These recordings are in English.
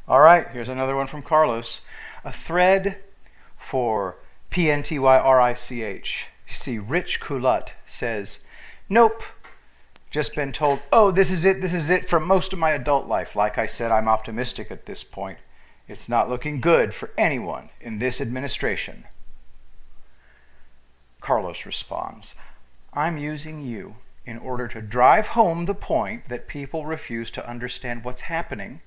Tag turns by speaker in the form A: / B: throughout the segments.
A: All right, here's another one from Carlos. A thread for PNTYRICH. You see, Rich Culotte says, nope, just been told, oh, this is it for most of my adult life. Like I said, I'm optimistic at this point. It's not looking good for anyone in this administration. Carlos responds, I'm using you in order to drive home the point that people refuse to understand what's happening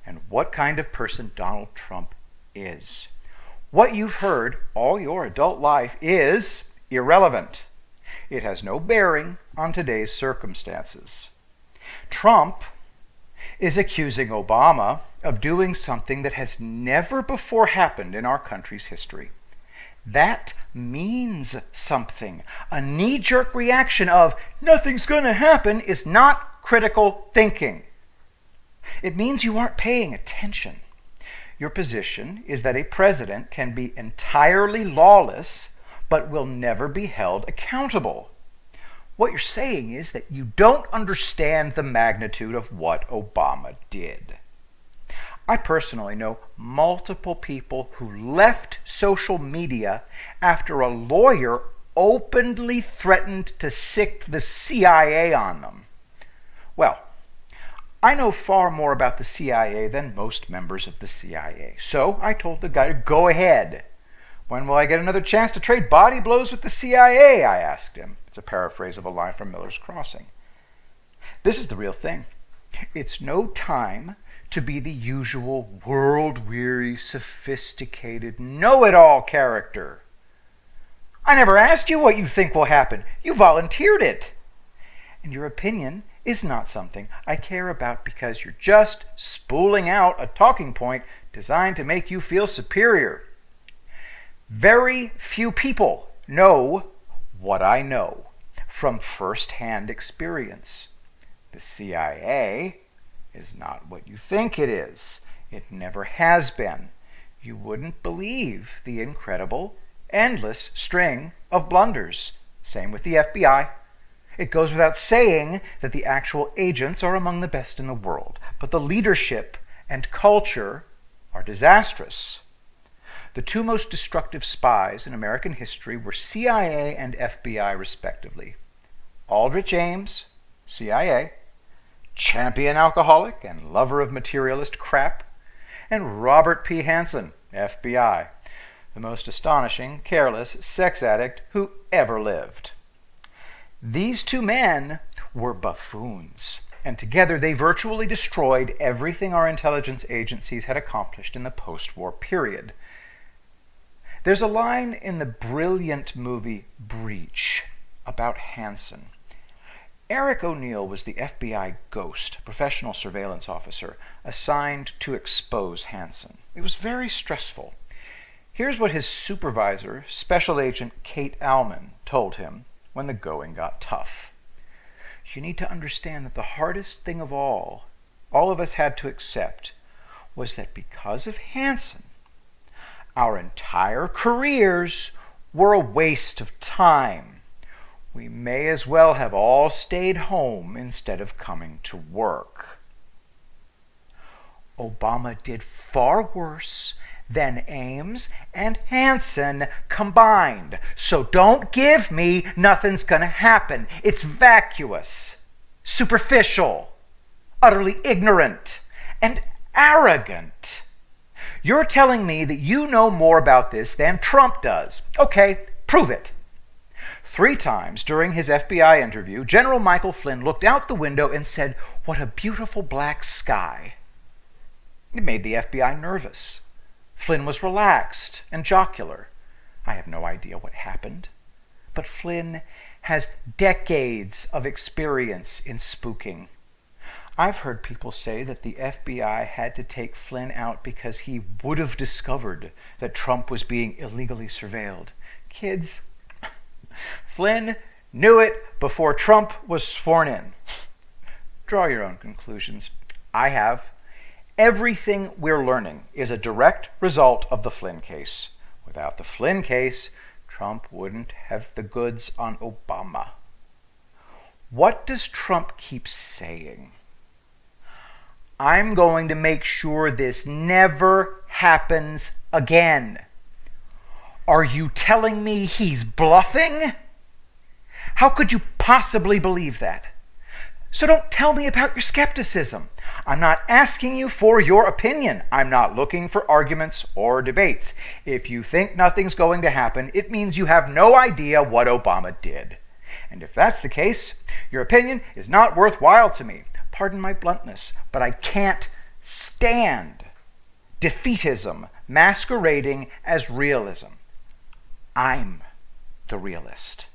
A: and what kind of person Donald Trump is. What you've heard all your adult life is irrelevant. It has no bearing on today's circumstances. Trump is accusing Obama of doing something that has never before happened in our country's history. That means something. A knee-jerk reaction of nothing's going to happen is not critical thinking. It means you aren't paying attention. Your position is that a president can be entirely lawless but will never be held accountable. What you're saying is that you don't understand the magnitude of what Obama did. I personally know multiple people who left social media after a lawyer openly threatened to sic the CIA on them. Well, I know far more about the CIA than most members of the CIA. So I told the guy to go ahead. When will I get another chance to trade body blows with the CIA? I asked him. It's a paraphrase of a line from Miller's Crossing. This is the real thing. It's no time to be the usual world-weary, sophisticated, know-it-all character. I never asked you what you think will happen. You volunteered it. And your opinion is not something I care about because you're just spooling out a talking point designed to make you feel superior. Very few people know what I know from first-hand experience. The CIA is not what you think it is. It never has been. You wouldn't believe the incredible, endless string of blunders. Same with the FBI. It goes without saying that the actual agents are among the best in the world, but the leadership and culture are disastrous. The two most destructive spies in American history were CIA and FBI, respectively. Aldrich Ames, CIA, champion alcoholic and lover of materialist crap, and Robert P. Hansen, FBI, the most astonishing, careless sex addict who ever lived. These two men were buffoons, and together they virtually destroyed everything our intelligence agencies had accomplished in the post-war period. There's a line in the brilliant movie Breach about Hansen. Eric O'Neill was the FBI ghost, professional surveillance officer, assigned to expose Hansen. It was very stressful. Here's what his supervisor, Special Agent Kate Allman, told him when the going got tough. You need to understand that the hardest thing of all of us had to accept, was that because of Hansen, our entire careers were a waste of time. We may as well have all stayed home instead of coming to work. Obama did far worse than Ames and Hansen combined. So don't give me nothing's gonna happen. It's vacuous, superficial, utterly ignorant, and arrogant. You're telling me that you know more about this than Trump does. Okay, prove it. 3 times during his FBI interview, General Michael Flynn looked out the window and said, "What a beautiful black sky." It made the FBI nervous. Flynn was relaxed and jocular. I have no idea what happened, but Flynn has decades of experience in spooking. I've heard people say that the FBI had to take Flynn out because he would have discovered that Trump was being illegally surveilled. Kids, Flynn knew it before Trump was sworn in. Draw your own conclusions. I have. Everything we're learning is a direct result of the Flynn case. Without the Flynn case, Trump wouldn't have the goods on Obama. What does Trump keep saying? I'm going to make sure this never happens again. Are you telling me he's bluffing? How could you possibly believe that? So don't tell me about your skepticism. I'm not asking you for your opinion. I'm not looking for arguments or debates. If you think nothing's going to happen, it means you have no idea what Obama did. And if that's the case, your opinion is not worthwhile to me. Pardon my bluntness, but I can't stand defeatism masquerading as realism. I'm the realist.